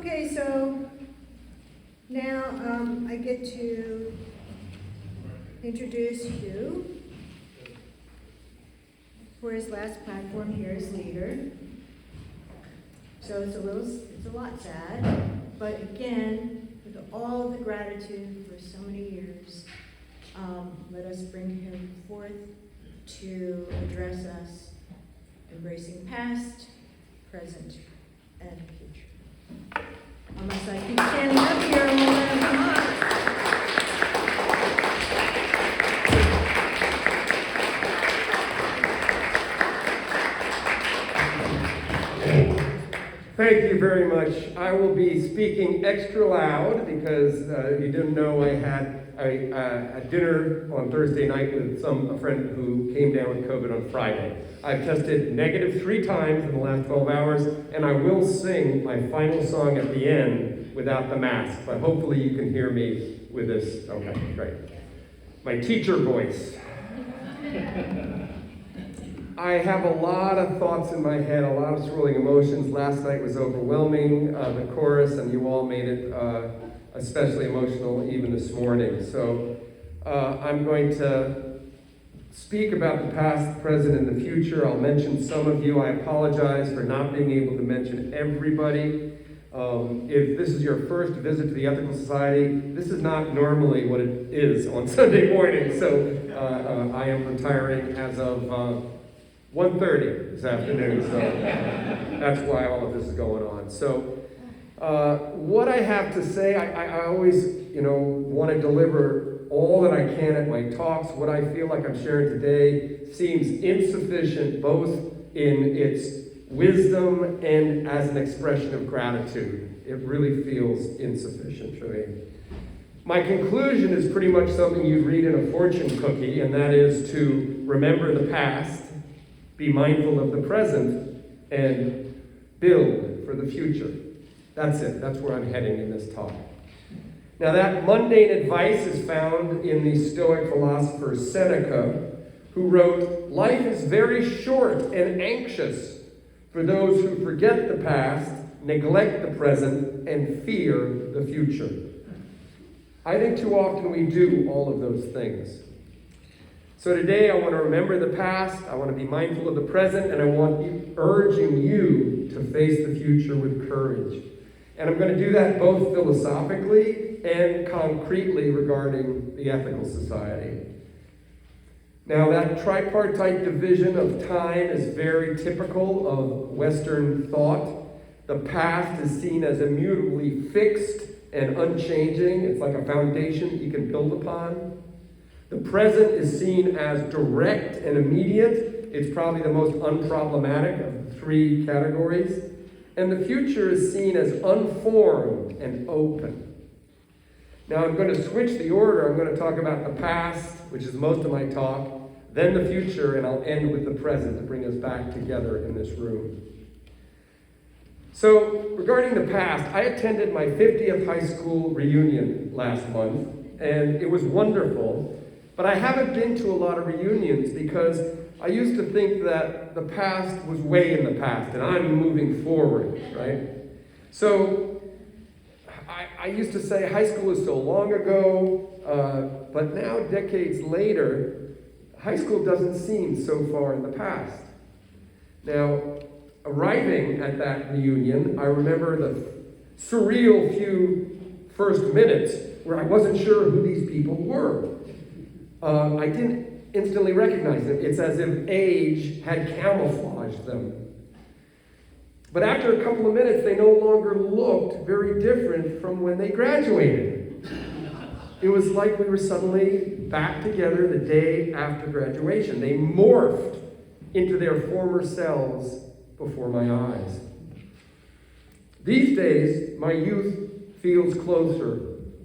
Okay, so now I get to introduce Hugh for his last platform here as leader. So it's a lot sad, but again, with all the gratitude for so many years, let us bring him forth to address us, embracing past, present, and future. Unless I keep standing up here and won't let him come up. Thank you very much. I will be speaking extra loud because you didn't know I had a dinner on Thursday night with a friend who came down with COVID on Friday. I've tested negative 3 times in the last 12 hours, and I will sing my final song at the end without the mask, but hopefully you can hear me with this. Okay, great. My teacher voice. I have a lot of thoughts in my head, a lot of swirling emotions. Last night was overwhelming, the chorus, and you all made it especially emotional even this morning. So I'm going to speak about the past, present, and the future. I'll mention some of you. I apologize for not being able to mention everybody. If this is your first visit to the Ethical Society, this is not normally what it is on Sunday morning. So I am retiring as of 1:30 this afternoon, so that's why all of this is going on. So what I have to say, I always, want to deliver all that I can at my talks. What I feel like I'm sharing today seems insufficient, both in its wisdom and as an expression of gratitude. It really feels insufficient for me. My conclusion is pretty much something you read in a fortune cookie, and that is to remember the past, be mindful of the present, and build for the future. That's it. That's where I'm heading in this talk. Now, that mundane advice is found in the Stoic philosopher Seneca, who wrote, "Life is very short and anxious for those who forget the past, neglect the present, and fear the future." I think too often we do all of those things. So today I want to remember the past, I want to be mindful of the present, and I want urging you to face the future with courage. And I'm going to do that both philosophically and concretely regarding the Ethical Society. Now, that tripartite division of time is very typical of Western thought. The past is seen as immutably fixed and unchanging. It's like a foundation you can build upon. The present is seen as direct and immediate. It's probably the most unproblematic of the 3 categories. And the future is seen as unformed and open. Now I'm going to switch the order. I'm going to talk about the past, which is most of my talk, then the future, and I'll end with the present to bring us back together in this room. So, regarding the past, I attended my 50th high school reunion last month, and it was wonderful. But I haven't been to a lot of reunions because I used to think that the past was way in the past and I'm moving forward, right? So I used to say high school is so long ago, but now, decades later, high school doesn't seem so far in the past. Now, arriving at that reunion, I remember the surreal few first minutes where I wasn't sure who these people were. I didn't instantly recognize them. It's as if age had camouflaged them. But after a couple of minutes, they no longer looked very different from when they graduated. It was like we were suddenly back together the day after graduation. They morphed into their former selves before my eyes. These days, my youth feels closer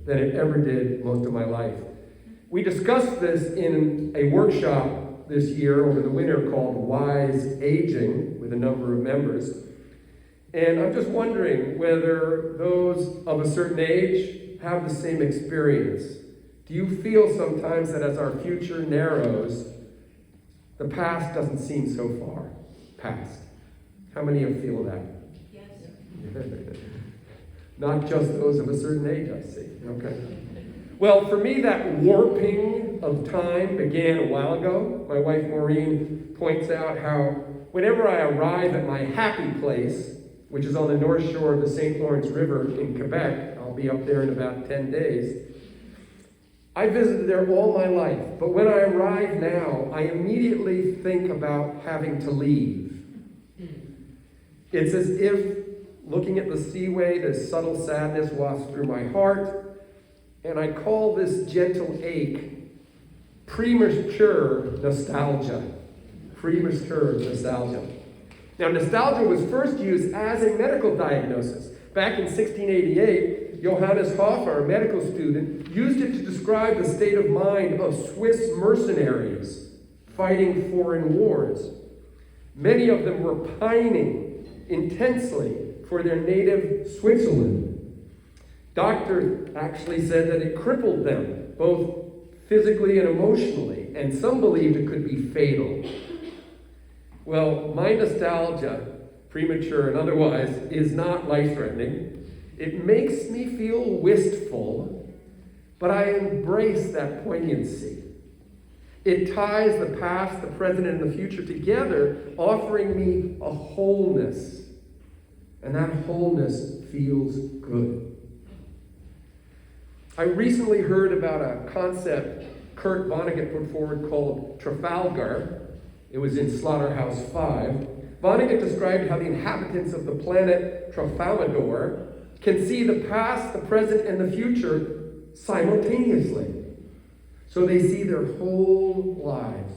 than it ever did most of my life. We discussed this in a workshop this year over the winter called Wise Aging with a number of members. And I'm just wondering whether those of a certain age have the same experience. Do you feel sometimes that as our future narrows, the past doesn't seem so far past? How many of you feel that? Yes. Not just those of a certain age, I see. Okay. Well, for me, that warping of time began a while ago. My wife Maureen points out how whenever I arrive at my happy place, which is on the north shore of the St. Lawrence River in Quebec, I'll be up there in about 10 days, I visited there all my life. But when I arrive now, I immediately think about having to leave. It's as if, looking at the seaway, this subtle sadness wafts through my heart, and I call this gentle ache premature nostalgia. Premature nostalgia. Now, nostalgia was first used as a medical diagnosis. Back in 1688, Johannes Hofer, a medical student, used it to describe the state of mind of Swiss mercenaries fighting foreign wars. Many of them were pining intensely for their native Switzerland. Doctors actually said that it crippled them, both physically and emotionally, and some believed it could be fatal. Well, my nostalgia, premature and otherwise, is not life-threatening. It makes me feel wistful, but I embrace that poignancy. It ties the past, the present, and the future together, offering me a wholeness. And that wholeness feels good. I recently heard about a concept Kurt Vonnegut put forward called Trafalgar. It was in Slaughterhouse 5. Vonnegut described how the inhabitants of the planet Trafalgar can see the past, the present, and the future simultaneously. So they see their whole lives.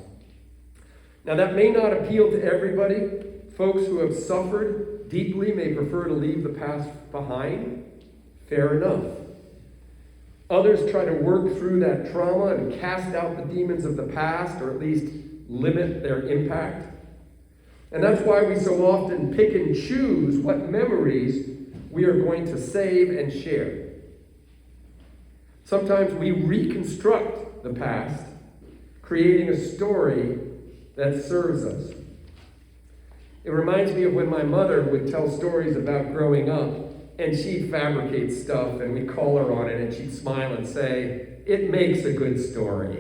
Now that may not appeal to everybody. Folks who have suffered deeply may prefer to leave the past behind. Fair enough. Others try to work through that trauma and cast out the demons of the past, or at least limit their impact. And that's why we so often pick and choose what memories we are going to save and share. Sometimes we reconstruct the past, creating a story that serves us. It reminds me of when my mother would tell stories about growing up, and she'd fabricate stuff, and we'd call her on it, and she'd smile and say, "It makes a good story."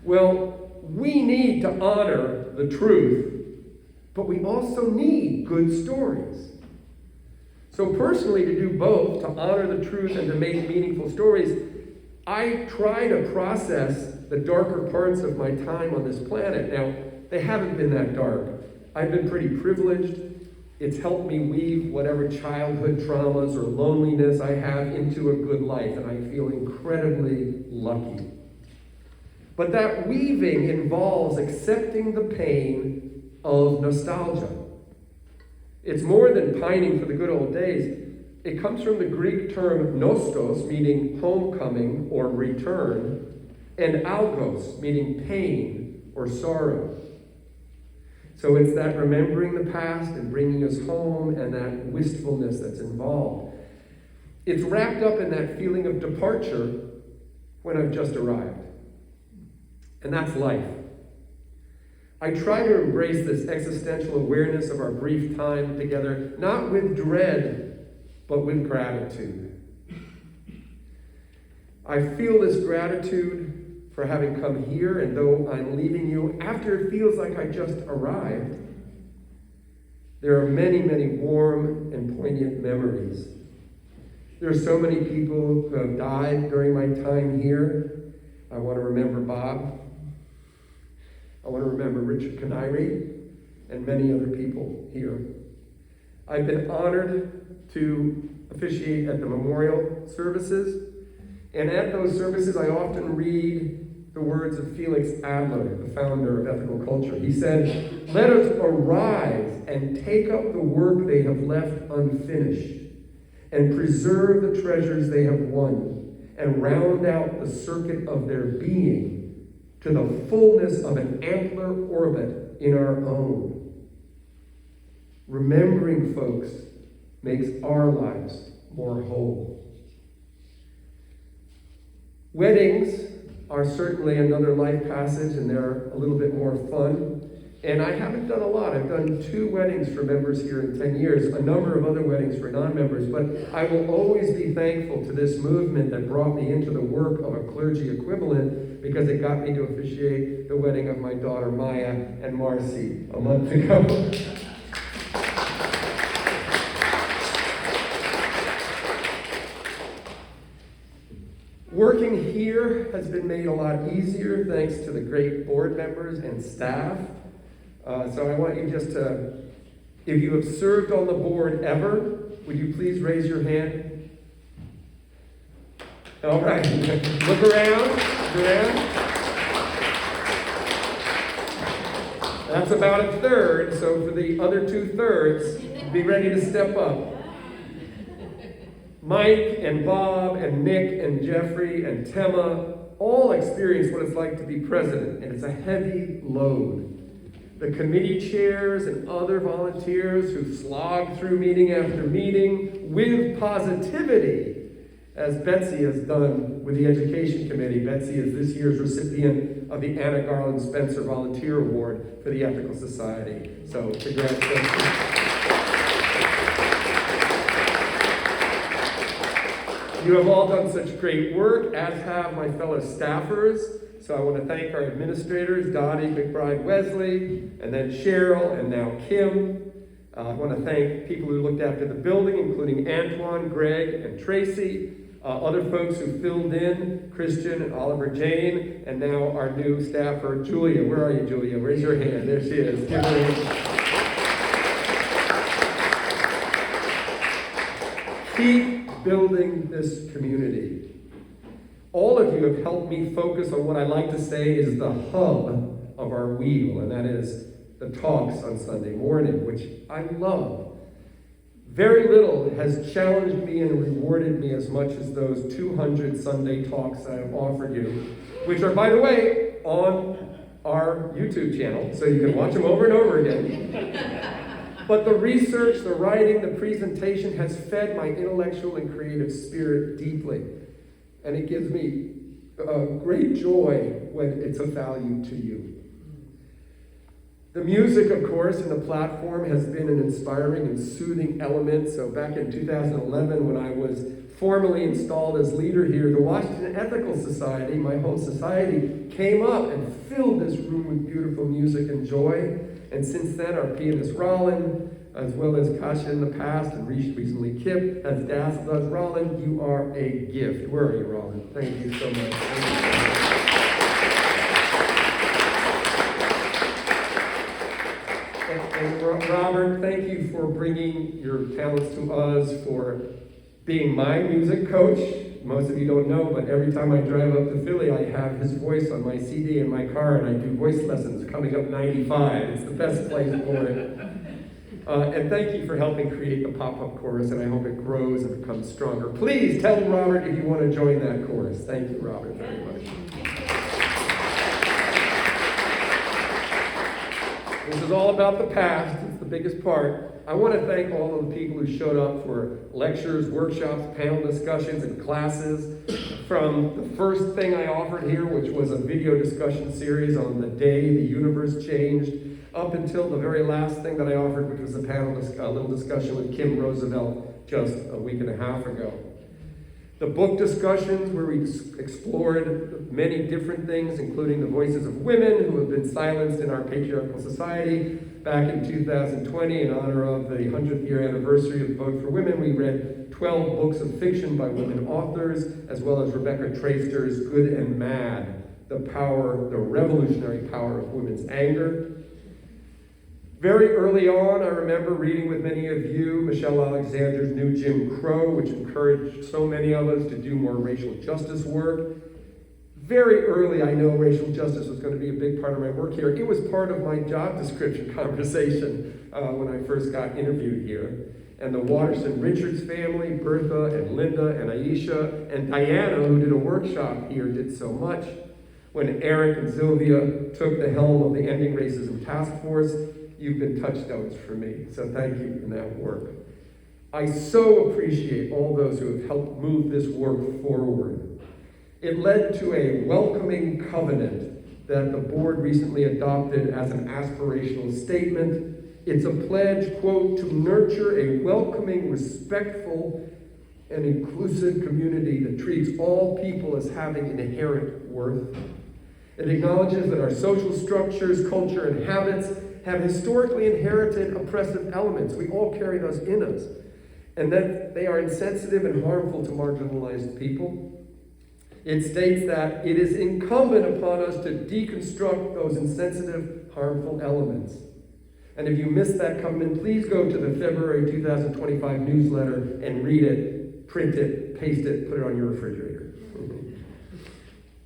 Well, we need to honor the truth, but we also need good stories. So personally, to do both, to honor the truth and to make meaningful stories, I try to process the darker parts of my time on this planet. Now, they haven't been that dark. I've been pretty privileged. It's helped me weave whatever childhood traumas or loneliness I have into a good life, and I feel incredibly lucky. But that weaving involves accepting the pain of nostalgia. It's more than pining for the good old days. It comes from the Greek term nostos, meaning homecoming or return, and algos, meaning pain or sorrow. So it's that remembering the past and bringing us home and that wistfulness that's involved. It's wrapped up in that feeling of departure when I've just arrived. And that's life. I try to embrace this existential awareness of our brief time together, not with dread, but with gratitude. I feel this gratitude for having come here, and though I'm leaving you after it feels like I just arrived, there are many, many warm and poignant memories. There are so many people who have died during my time here. I want to remember Bob. I want to remember Richard Canary and many other people here. I've been honored to officiate at the memorial services, and at those services I often read the words of Felix Adler, the founder of ethical culture. He said, "Let us arise and take up the work they have left unfinished, and preserve the treasures they have won, and round out the circuit of their being to the fullness of an ampler orbit in our own." Remembering folks makes our lives more whole. Weddings are certainly another life passage, and they're a little bit more fun. And I haven't done a lot. I've done 2 weddings for members here in 10 years, a number of other weddings for non-members, but I will always be thankful to this movement that brought me into the work of a clergy equivalent, because it got me to officiate the wedding of my daughter Maya and Marcy a month ago. Working here has been made a lot easier thanks to the great board members and staff. So I want you just to, if you have served on the board ever, would you please raise your hand? All right, look around, look around. That's about a third, so for the other 2/3, be ready to step up. Mike and Bob and Nick and Jeffrey and Tema all experienced what it's like to be president, and it's a heavy load. The committee chairs and other volunteers who slog through meeting after meeting with positivity, as Betsy has done with the Education Committee. Betsy is this year's recipient of the Anna Garland Spencer Volunteer Award for the Ethical Society. So, congratulations. You have all done such great work, as have my fellow staffers. So I want to thank our administrators, Dottie, McBride, Wesley, and then Cheryl, and now Kim. I want to thank people who looked after the building, including Antoine, Greg, and Tracy. Other folks who filled in, Christian and Oliver Jane, and now our new staffer, Julia. Where are you, Julia? Raise your hand. There she is. Give her a hand. Keep building this community. All of you have helped me focus on what I like to say is the hub of our wheel, and that is the talks on Sunday morning, which I love. Very little has challenged me and rewarded me as much as those 200 Sunday talks I have offered you, which are, by the way, on our YouTube channel, so you can watch them over and over again. But the research, the writing, the presentation has fed my intellectual and creative spirit deeply. And it gives me great joy when it's of value to you. The music, of course, in the platform has been an inspiring and soothing element. So back in 2011, when I was formally installed as leader here, the Washington Ethical Society, my home society, came up and filled this room with beautiful music and joy. And since then, our pianist Rollin, as well as Kasha in the past, and recently Kip, has dazzled us. Rollin, you are a gift. Where are you, Rollin? Thank you so much. And Robert, thank you for bringing your talents to us, for being my music coach. Most of you don't know, but every time I drive up to Philly, I have his voice on my CD in my car, and I do voice lessons coming up 95. It's the best place for it. And thank you for helping create the pop-up chorus, and I hope it grows and becomes stronger. Please tell Robert if you want to join that chorus. Thank you, Robert, very much. This is all about the past. It's the biggest part. I want to thank all of the people who showed up for lectures, workshops, panel discussions, and classes. From the first thing I offered here, which was a video discussion series on the day the universe changed, up until the very last thing that I offered, which was a little discussion with Kim Roosevelt just a week and a half ago. The book discussions, where we explored many different things, including the voices of women who have been silenced in our patriarchal society. Back in 2020, in honor of the 100th year anniversary of the Vote for Women, we read 12 books of fiction by women authors, as well as Rebecca Traister's Good and Mad, the revolutionary power of women's anger. Very early on, I remember reading with many of you Michelle Alexander's new Jim Crow, which encouraged so many of us to do more racial justice work. Very early, I know racial justice was going to be a big part of my work here. It was part of my job description conversation when I first got interviewed here. And the Watterson Richards family, Bertha and Linda and Aisha and Diana, who did a workshop here, did so much. When Eric and Sylvia took the helm of the Ending Racism Task Force, you've been touchstones for me, so thank you in that work. I so appreciate all those who have helped move this work forward. It led to a welcoming covenant that the board recently adopted as an aspirational statement. It's a pledge, quote, to nurture a welcoming, respectful, and inclusive community that treats all people as having inherent worth. It acknowledges that our social structures, culture, and habits have historically inherited oppressive elements. We all carry those in us. And that they are insensitive and harmful to marginalized people. It states that it is incumbent upon us to deconstruct those insensitive, harmful elements. And if you missed that comment, please go to the February 2025 newsletter and read it, print it, paste it, put it on your refrigerator.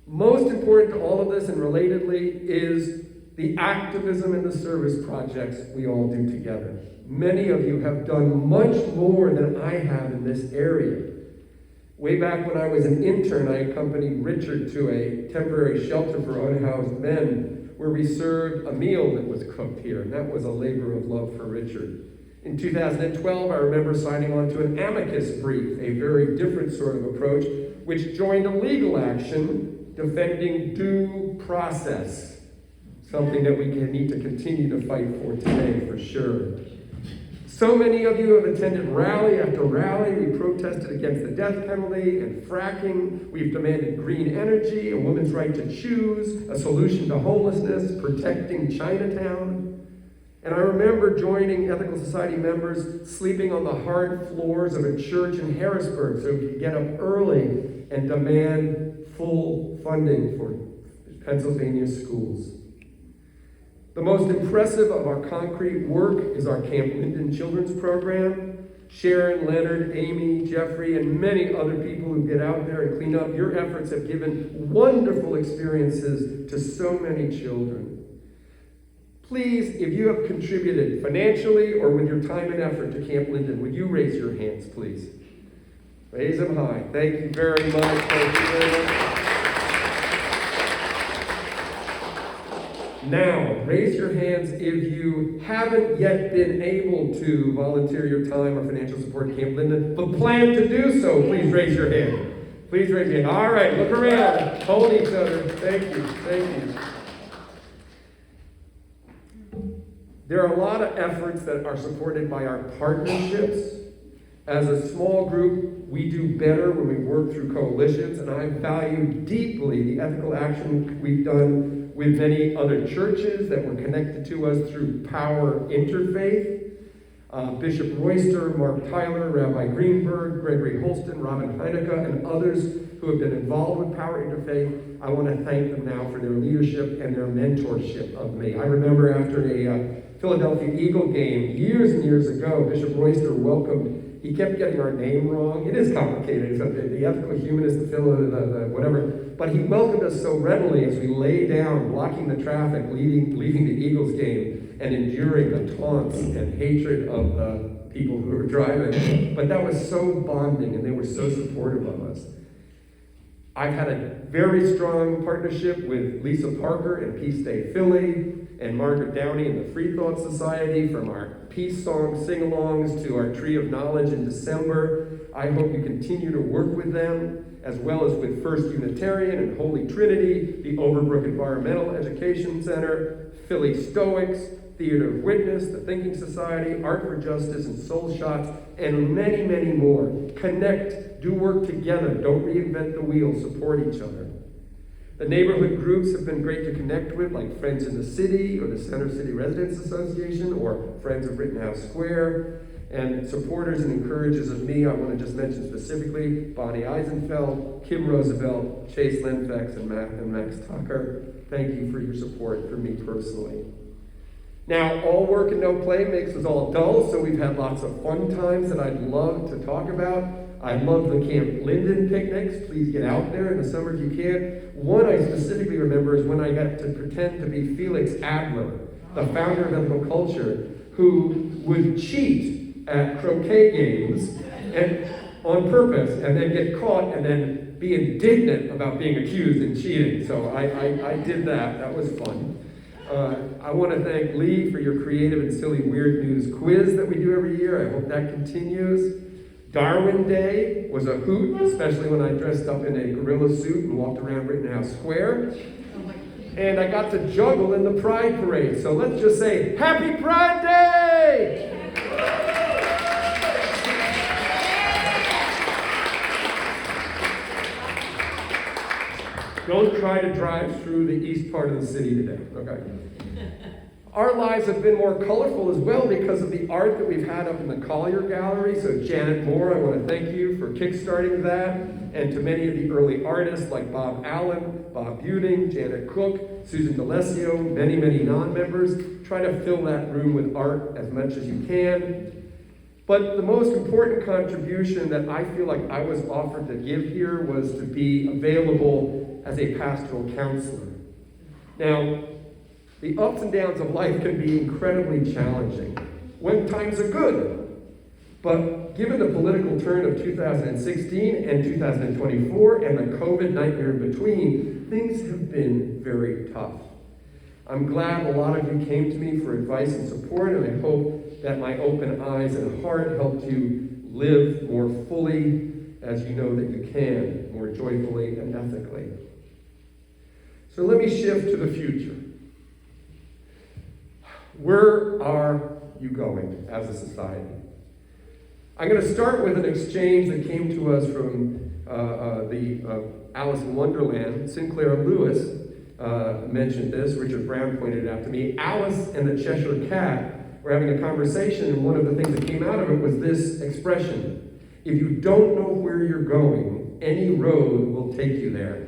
Most important to all of this, and relatedly, is the activism and the service projects we all do together. Many of you have done much more than I have in this area. Way back when I was an intern, I accompanied Richard to a temporary shelter for unhoused men, where we served a meal that was cooked here, and that was a labor of love for Richard. In 2012, I remember signing on to an amicus brief, a very different sort of approach, which joined a legal action defending due process, something that we need to continue to fight for today, for sure. So many of you have attended rally after rally. We protested against the death penalty and fracking. We've demanded green energy, a woman's right to choose, a solution to homelessness, protecting Chinatown. And I remember joining Ethical Society members sleeping on the hard floors of a church in Harrisburg so we could get up early and demand full funding for Pennsylvania schools. The most impressive of our concrete work is our Camp Linden Children's Program. Sharon, Leonard, Amy, Jeffrey, and many other people who get out there and clean up. Your efforts have given wonderful experiences to so many children. Please, if you have contributed financially or with your time and effort to Camp Linden, would you raise your hands, please? Raise them high. Thank you very much. Thank you very much. Now, raise your hands if you haven't yet been able to volunteer your time or financial support at Camp Linden, but plan to do so. Please raise your hand. Please raise your hand. All right, look around. Hold each other. Thank you. Thank you. There are a lot of efforts that are supported by our partnerships. As a small group, we do better when we work through coalitions, and I value deeply the ethical action we've done with many other churches that were connected to us through Power Interfaith. Bishop Royster, Mark Tyler, Rabbi Greenberg, Gregory Holston, Robin Heinecke, and others who have been involved with Power Interfaith. I want to thank them now for their leadership and their mentorship of me. I remember after a Philadelphia Eagle game years and years ago, Bishop Royster welcomed. He kept getting our name wrong. It is complicated. It's the ethical humanist, the whatever. But he welcomed us so readily as we lay down, blocking the traffic, leaving the Eagles game, and enduring the taunts and hatred of the people who were driving. But that was so bonding, and they were so supportive of us. I've had a very strong partnership with Lisa Parker and Peace Day Philly, and Margaret Downey and the Free Thought Society, from our peace song sing-alongs to our Tree of Knowledge in December. I hope you continue to work with them, as well as with First Unitarian and Holy Trinity, the Overbrook Environmental Education Center, Philly Stoics, Theater of Witness, the Thinking Society, Art for Justice, and Soul Shots, and many, many more. Connect, do work together, don't reinvent the wheel, support each other. The neighborhood groups have been great to connect with, like Friends in the City, or the Center City Residents Association, or Friends of Rittenhouse Square. And supporters and encouragers of me, I want to just mention specifically Bonnie Eisenfeld, Kim Roosevelt, Chase Lenfex, and Max Tucker. Thank you for your support for me personally. Now, all work and no play makes us all dull, so we've had lots of fun times that I'd love to talk about. I love the Camp Linden picnics. Please get out there in the summer if you can. One I specifically remember is when I got to pretend to be Felix Adler, the founder of Ethical Culture, who would cheat at croquet games and on purpose, and then get caught and then be indignant about being accused and cheating. So I did that. That was fun. I want to thank Lee for your creative and silly weird news quiz that we do every year. I hope that continues. Darwin Day was a hoot, especially when I dressed up in a gorilla suit and walked around Rittenhouse Square. And I got to juggle in the Pride Parade. So let's just say, Happy Pride Day! Don't try to drive through the east part of the city today, okay? Our lives have been more colorful as well because of the art that we've had up in the Collier Gallery. So Janet Moore, I want to thank you for kickstarting that. And to many of the early artists like Bob Allen, Bob Buting, Janet Cook, Susan D'Alessio, many, many non-members. Try to fill that room with art as much as you can. But the most important contribution that I feel like I was offered to give here was to be available as a pastoral counselor. Now, the ups and downs of life can be incredibly challenging when times are good. But given the political turn of 2016 and 2024 and the COVID nightmare in between, things have been very tough. I'm glad a lot of you came to me for advice and support, and I hope that my open eyes and heart helped you live more fully as you know that you can, more joyfully and ethically. So let me shift to the future. Where are you going as a society? I'm going to start with an exchange that came to us from Alice in Wonderland. Sinclair Lewis mentioned this. Richard Brown pointed it out to me. Alice and the Cheshire Cat were having a conversation, and one of the things that came out of it was this expression: if you don't know where you're going, any road will take you there.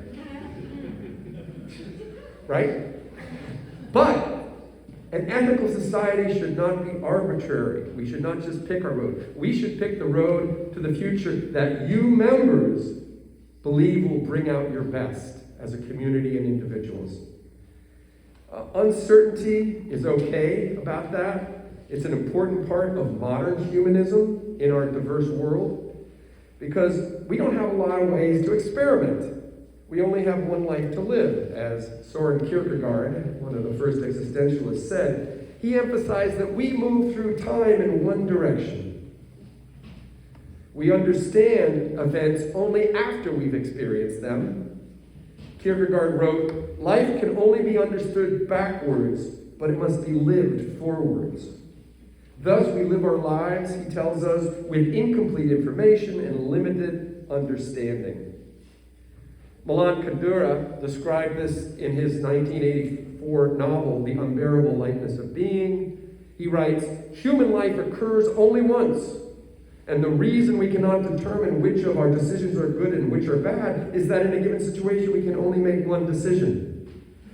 Right? But an ethical society should not be arbitrary. We should not just pick our road. We should pick the road to the future that you members believe will bring out your best as a community and individuals. Uncertainty is okay about that. It's an important part of modern humanism in our diverse world because we don't have a lot of ways to experiment. We only have one life to live, as Soren Kierkegaard, one of the first existentialists, said. He emphasized that we move through time in one direction. We understand events only after we've experienced them. Kierkegaard wrote, "Life can only be understood backwards, but it must be lived forwards." Thus we live our lives, he tells us, with incomplete information and limited understanding. Milan Kundera described this in his 1984 novel, The Unbearable Lightness of Being. He writes, "Human life occurs only once, and the reason we cannot determine which of our decisions are good and which are bad is that in a given situation we can only make one decision.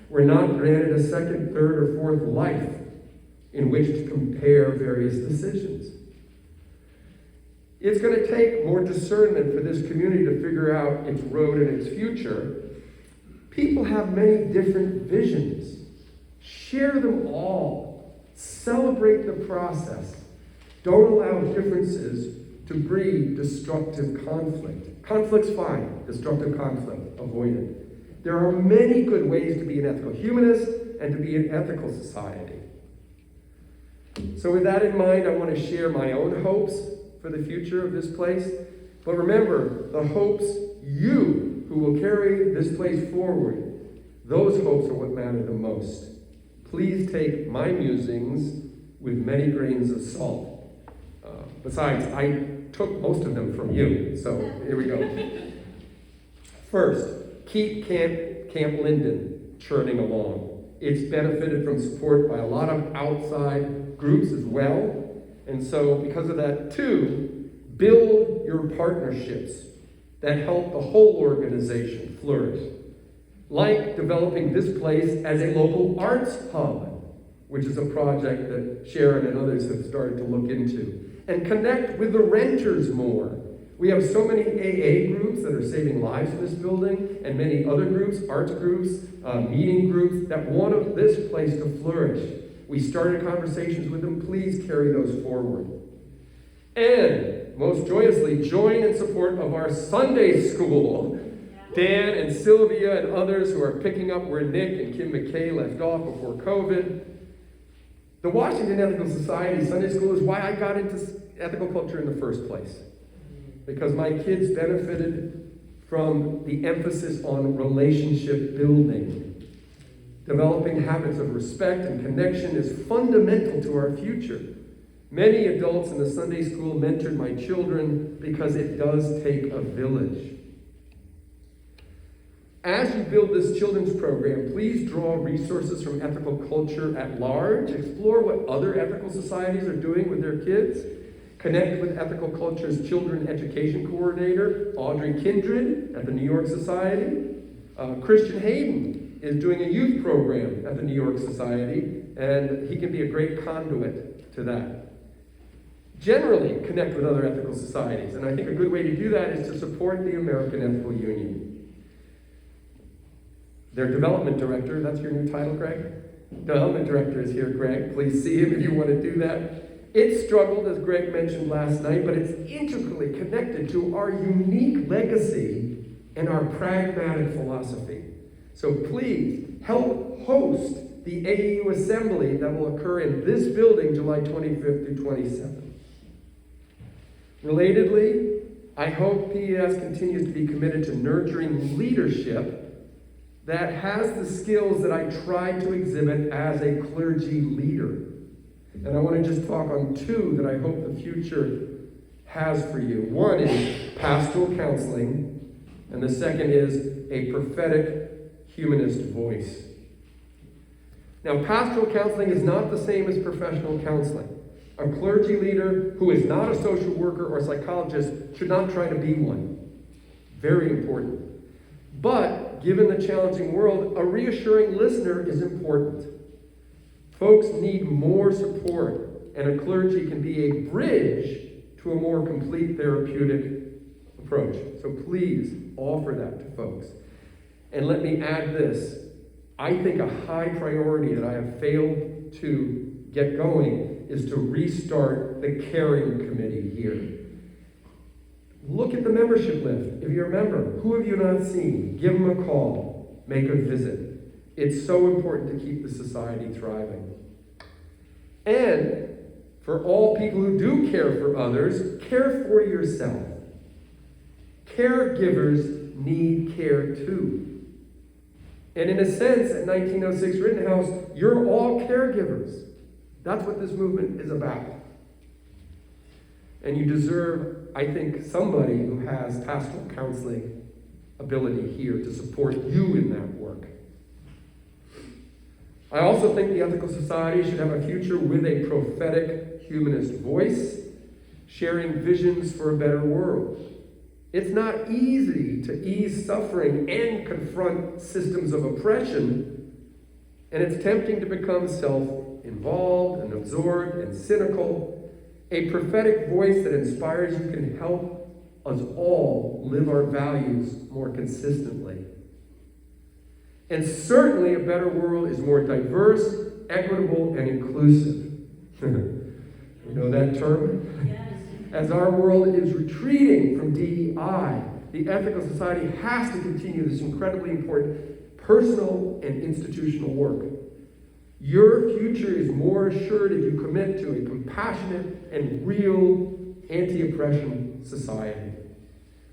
We're not granted a second, third, or fourth life in which to compare various decisions." It's going to take more discernment for this community to figure out its road and its future. People have many different visions. Share them all. Celebrate the process. Don't allow differences to breed destructive conflict. Conflict's fine. Destructive conflict, avoid it. There are many good ways to be an ethical humanist and to be an ethical society. So with that in mind, I want to share my own hopes for the future of this place. But remember, the hopes you who will carry this place forward, those hopes are what matter the most. Please take my musings with many grains of salt. Besides, I took most of them from you, so here we go. First, keep Camp Linden churning along. It's benefited from support by a lot of outside groups as well. And so, because of that, too, build your partnerships that help the whole organization flourish. Like developing this place as a local arts hub, which is a project that Sharon and others have started to look into. And connect with the renters more. We have so many AA groups that are saving lives in this building, and many other groups, arts groups, meeting groups, that want this place to flourish. We started conversations with them. Please carry those forward. And, most joyously, join in support of our Sunday school. Dan and Sylvia and others who are picking up where Nick and Kim McKay left off before COVID. The Washington Ethical Society Sunday School is why I got into ethical culture in the first place. Because my kids benefited from the emphasis on relationship building. Developing habits of respect and connection is fundamental to our future. Many adults in the Sunday school mentored my children because it does take a village. As you build this children's program, please draw resources from ethical culture at large. Explore what other ethical societies are doing with their kids. Connect with Ethical Culture's Children Education Coordinator, Audrey Kindred, at the New York Society. Christian Hayden is doing a youth program at the New York Society, and he can be a great conduit to that. Generally, connect with other ethical societies, and I think a good way to do that is to support the American Ethical Union. Their development director, that's your new title, Greg? Development director is here, Greg. Please see him if you want to do that. It struggled, as Greg mentioned last night, but it's integrally connected to our unique legacy and our pragmatic philosophy. So please help host the AEU Assembly that will occur in this building July 25th through 27th. Relatedly, I hope PES continues to be committed to nurturing leadership that has the skills that I tried to exhibit as a clergy leader. And I want to just talk on two that I hope the future has for you. One is pastoral counseling, and the second is a prophetic humanist voice. Now, pastoral counseling is not the same as professional counseling. A clergy leader who is not a social worker or psychologist should not try to be one. Very important. But, given the challenging world, a reassuring listener is important. Folks need more support, and a clergy can be a bridge to a more complete therapeutic approach. So please offer that to folks. And let me add this. I think a high priority that I have failed to get going is to restart the caring committee here. Look at the membership list. If you're a member, who have you not seen? Give them a call. Make a visit. It's so important to keep the society thriving. And for all people who do care for others, care for yourself. Caregivers need care too. And in a sense, at 1906 Rittenhouse, you're all caregivers. That's what this movement is about. And you deserve, I think, somebody who has pastoral counseling ability here to support you in that work. I also think the ethical society should have a future with a prophetic humanist voice, sharing visions for a better world. It's not easy to ease suffering and confront systems of oppression, and it's tempting to become self-involved and absorbed and cynical. A prophetic voice that inspires you can help us all live our values more consistently. And certainly a better world is more diverse, equitable, and inclusive. You know that term? Yes. As our world is retreating from DEI, the ethical society has to continue this incredibly important personal and institutional work. Your future is more assured if you commit to a compassionate and real anti-oppression society.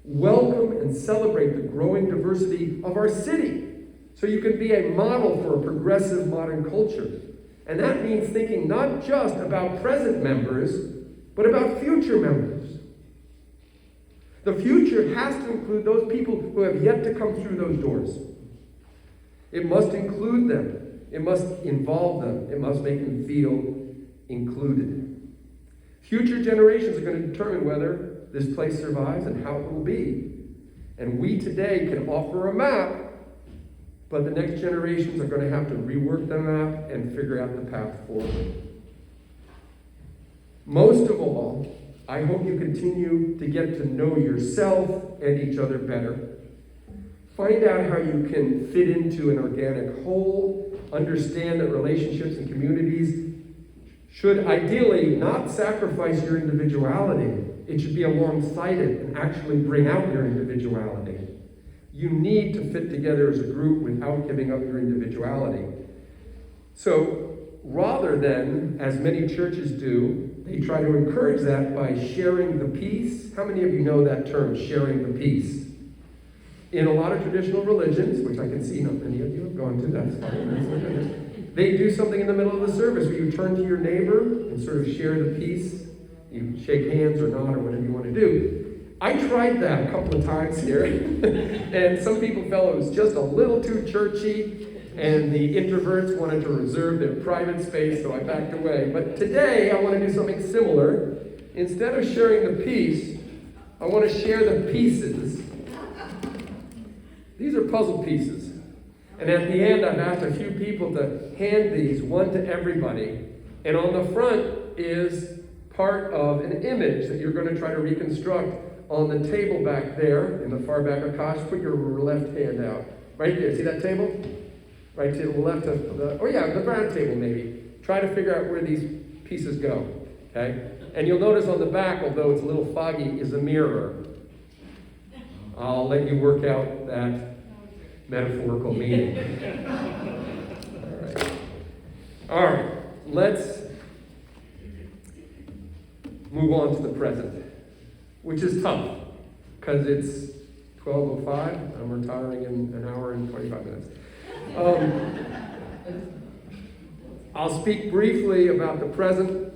Welcome and celebrate the growing diversity of our city so you can be a model for a progressive modern culture. And that means thinking not just about present members, but about future members. The future has to include those people who have yet to come through those doors. It must include them. It must involve them. It must make them feel included. Future generations are going to determine whether this place survives and how it will be. And we today can offer a map, but the next generations are going to have to rework the map and figure out the path forward. Most of all, I hope you continue to get to know yourself and each other better. Find out how you can fit into an organic whole. Understand that relationships and communities should ideally not sacrifice your individuality. It should be alongside it and actually bring out your individuality. You need to fit together as a group without giving up your individuality. So rather than, as many churches do, they try to encourage that by sharing the peace. How many of you know that term, sharing the peace? in a lot of traditional religions, which I can see not many of you have gone to, that's fine, they do something in the middle of the service where you turn to your neighbor and sort of share the peace. You shake hands or nod or whatever you want to do. I tried that a couple of times here, and some people felt it was just a little too churchy, and the introverts wanted to reserve their private space, so I backed away. But today, I want to do something similar. Instead of sharing the peace, I want to share the pieces. These are puzzle pieces. And at the end, I've asked a few people to hand these, one to everybody. And on the front is part of an image that you're going to try to reconstruct on the table back there, in the far back. Akash, put your left hand out. Right there, see that table? Right to the left of the, the brown table maybe. Try to figure out where these pieces go, okay? And you'll notice on the back, although it's a little foggy, is a mirror. I'll let you work out that metaphorical meaning. All right, let's move on to the present, which is tough, because it's 12:05. I'm retiring in an hour and 25 minutes. I'll speak briefly about the present.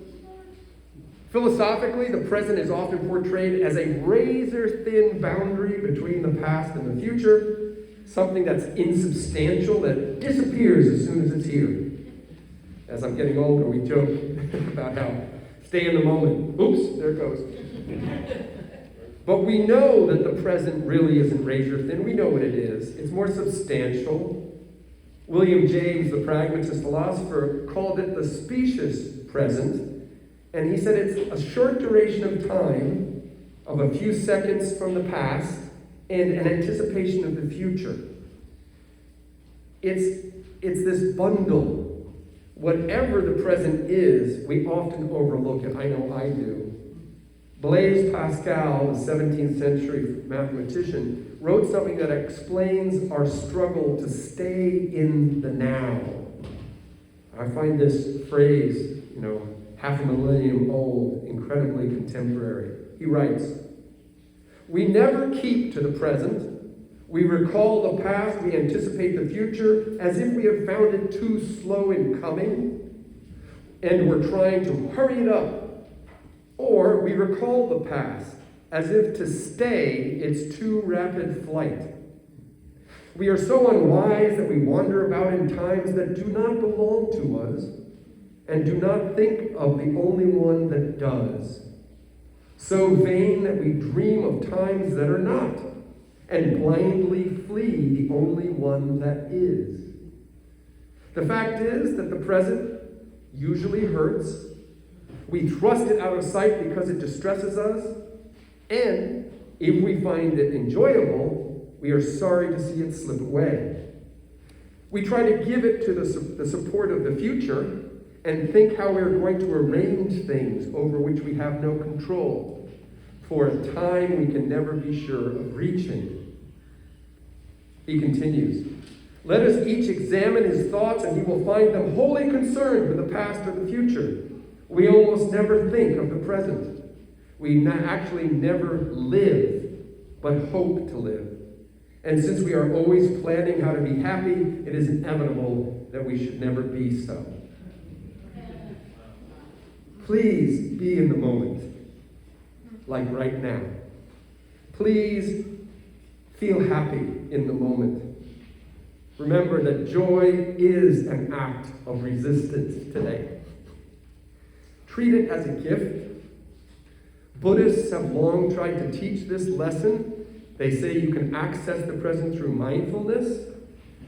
Philosophically, the present is often portrayed as a razor-thin boundary between the past and the future, something that's insubstantial, that disappears as soon as it's here. As I'm getting older, we joke about how stay in the moment. Oops, there it goes. But we know that the present really isn't razor-thin. We know what it is. It's more substantial. William James, the pragmatist philosopher, called it the specious present. And he said it's a short duration of time, of a few seconds from the past, and an anticipation of the future. It's this bundle. Whatever the present is, we often overlook it. I know I do. Blaise Pascal, the 17th century mathematician, wrote something that explains our struggle to stay in the now. I find this phrase, half a millennium old, incredibly contemporary. He writes, "We never keep to the present. We recall the past, we anticipate the future, as if we have found it too slow in coming, and we're trying to hurry it up. Or we recall the past, as if to stay its too rapid flight. We are so unwise that we wander about in times that do not belong to us, and do not think of the only one that does. So vain that we dream of times that are not, and blindly flee the only one that is. The fact is that the present usually hurts. We thrust it out of sight because it distresses us, and if we find it enjoyable, we are sorry to see it slip away. We try to give it to the support of the future, and think how we're going to arrange things over which we have no control, for a time we can never be sure of reaching." He continues, "Let us each examine his thoughts, and he will find them wholly concerned with the past or the future. We almost never think of the present. We actually never live, but hope to live. And since we are always planning how to be happy, it is inevitable that we should never be so. Please be in the moment, like right now. Please feel happy in the moment. Remember that joy is an act of resistance today. Treat it as a gift. Buddhists have long tried to teach this lesson. They say you can access the present through mindfulness.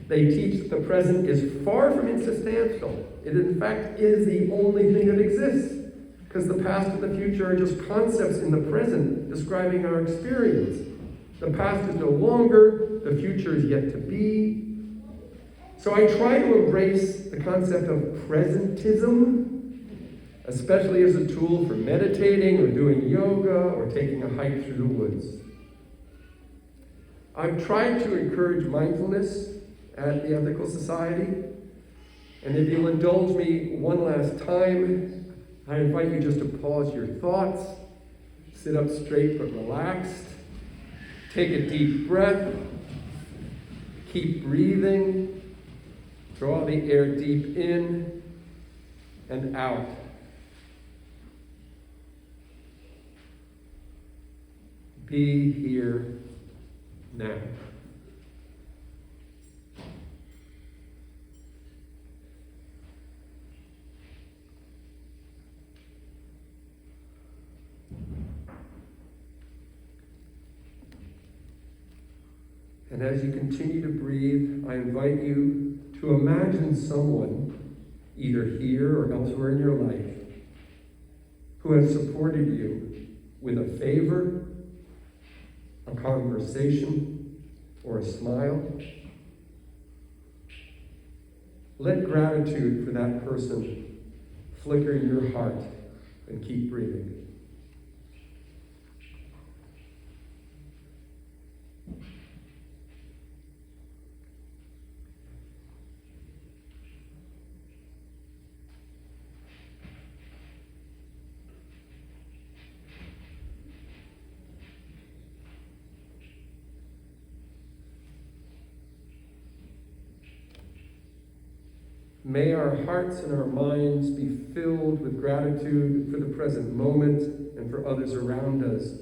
They teach that the present is far from insubstantial. It in fact is the only thing that exists, because the past and the future are just concepts in the present describing our experience. The past is no longer, the future is yet to be. So I try to embrace the concept of presentism, especially as a tool for meditating or doing yoga or taking a hike through the woods. I've tried to encourage mindfulness at the Ethical Society, and if you'll indulge me one last time, I invite you just to pause your thoughts, sit up straight but relaxed, take a deep breath, Keep breathing. Draw the air deep in and out. Be here now. And as you continue to breathe, I invite you to imagine someone, either here or elsewhere in your life, who has supported you with a favor, a conversation, or a smile. Let gratitude for that person flicker in your heart and keep breathing. May our hearts and our minds be filled with gratitude for the present moment and for others around us,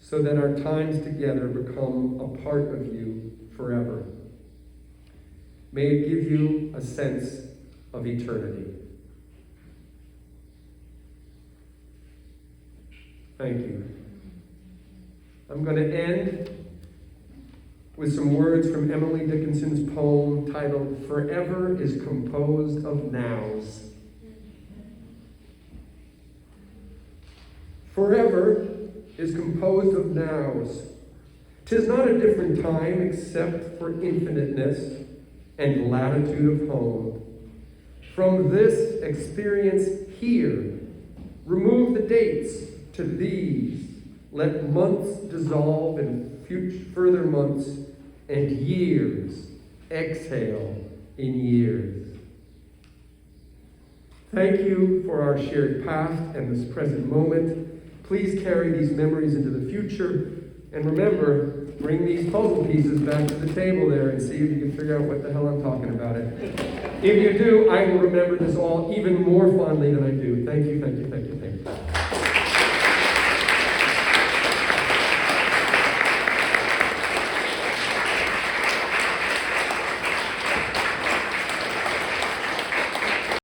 so that our times together become a part of you forever. May it give you a sense of eternity. Thank you. I'm going to end with some words from Emily Dickinson's poem titled "Forever is Composed of Nows." Forever is composed of nows. 'Tis not a different time except for infiniteness and latitude of home. From this experience here, remove the dates to these. Let months dissolve in further months, and years exhale in years. Thank you for our shared past and this present moment. Please carry these memories into the future, and remember, bring these puzzle pieces back to the table there and see if you can figure out what the hell I'm talking about it. If you do, I will remember this all even more fondly than I do. Thank you, thank you, thank you.